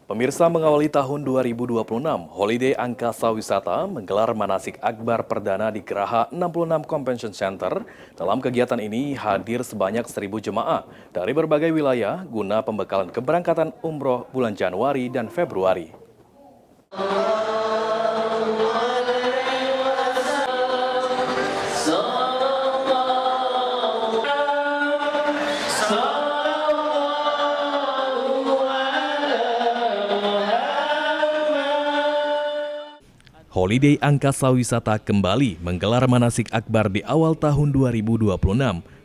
Pemirsa, mengawali tahun 2026, Holiday Angkasa Wisata menggelar manasik akbar perdana di Geraha 66 Convention Center. Dalam kegiatan ini hadir sebanyak 1.000 jemaah dari berbagai wilayah guna pembekalan keberangkatan umroh bulan Januari dan Februari. Holiday Angkasa Wisata kembali menggelar manasik akbar di awal tahun 2026.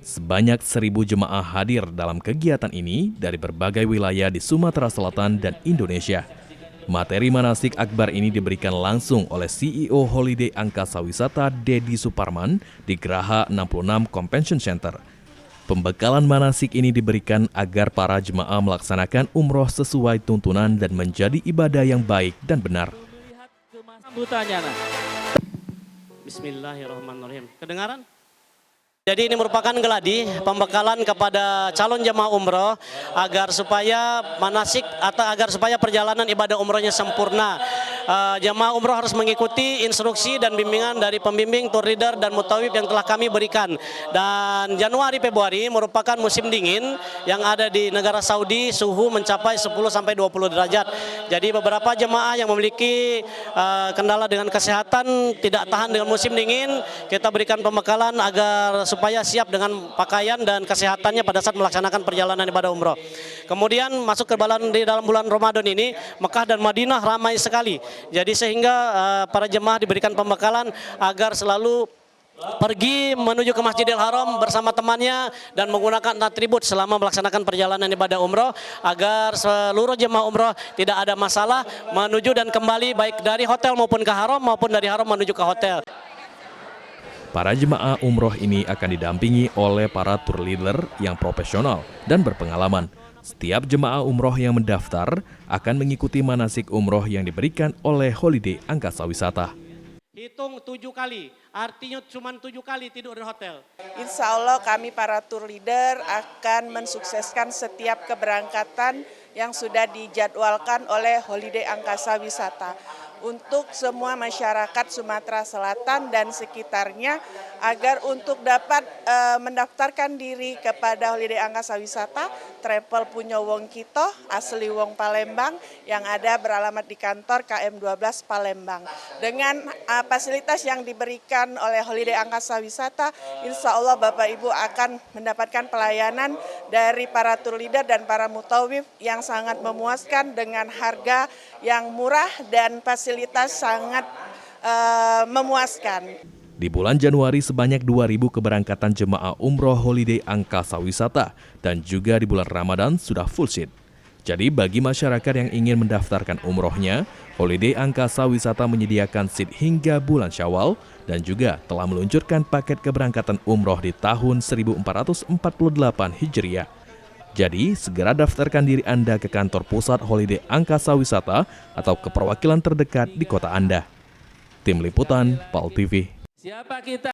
Sebanyak 1.000 jemaah hadir dalam kegiatan ini dari berbagai wilayah di Sumatera Selatan dan Indonesia. Materi manasik akbar ini diberikan langsung oleh CEO Holiday Angkasa Wisata Dedi Suparman di Geraha 66 Convention Center. Pembekalan manasik ini diberikan agar para jemaah melaksanakan umroh sesuai tuntunan dan menjadi ibadah yang baik dan benar. Sambutannya, Bismillahirrahmanirrahim. Kedengaran? Jadi ini merupakan geladi pembekalan kepada calon jemaah umroh agar supaya manasik atau agar supaya perjalanan ibadah umrohnya sempurna. Jemaah umroh harus mengikuti instruksi dan bimbingan dari pembimbing, tour leader, dan mutawif yang telah kami berikan. Dan Januari Februari merupakan musim dingin yang ada di negara Saudi, suhu mencapai 10-20 derajat. Jadi beberapa jemaah yang memiliki kendala dengan kesehatan tidak tahan dengan musim dingin, kita berikan pembekalan agar supaya siap dengan pakaian dan kesehatannya pada saat melaksanakan perjalanan ibadah umroh. Kemudian masuk ke di dalam bulan Ramadan ini, Mekah dan Madinah ramai sekali. Jadi sehingga para jemaah diberikan pembekalan agar selalu pergi menuju ke Masjidil Haram bersama temannya dan menggunakan atribut selama melaksanakan perjalanan ibadah umroh agar seluruh jemaah umroh tidak ada masalah menuju dan kembali baik dari hotel maupun ke haram maupun dari haram menuju ke hotel. Para jemaah umroh ini akan didampingi oleh para tour leader yang profesional dan berpengalaman. Setiap jemaah umroh yang mendaftar akan mengikuti manasik umroh yang diberikan oleh Holiday Angkasa Wisata. Hitung 7 kali, artinya cuma 7 kali tidur di hotel. Insya Allah kami para tour leader akan mensukseskan setiap keberangkatan yang sudah dijadwalkan oleh Holiday Angkasa Wisata untuk semua masyarakat Sumatera Selatan dan sekitarnya agar untuk dapat mendaftarkan diri kepada Holiday Angkasa Wisata, travel punya wong kita, asli wong Palembang yang ada beralamat di kantor KM12 Palembang. Dengan fasilitas yang diberikan oleh Holiday Angkasa Wisata, insya Allah Bapak Ibu akan mendapatkan pelayanan dari para tour leader dan para mutawif yang sangat memuaskan dengan harga yang murah dan fasilitas sangat memuaskan. Di bulan Januari sebanyak 2.000 keberangkatan jemaah umroh Holiday Angkasa Wisata dan juga di bulan Ramadan sudah full seat. Jadi bagi masyarakat yang ingin mendaftarkan umrohnya, Holiday Angkasa Wisata menyediakan seat hingga bulan Syawal dan juga telah meluncurkan paket keberangkatan umroh di tahun 1448 Hijriah. Jadi, segera daftarkan diri Anda ke kantor pusat Holiday Angkasa Wisata atau ke perwakilan terdekat di kota Anda. Tim Liputan, PAL TV. Siapa kita?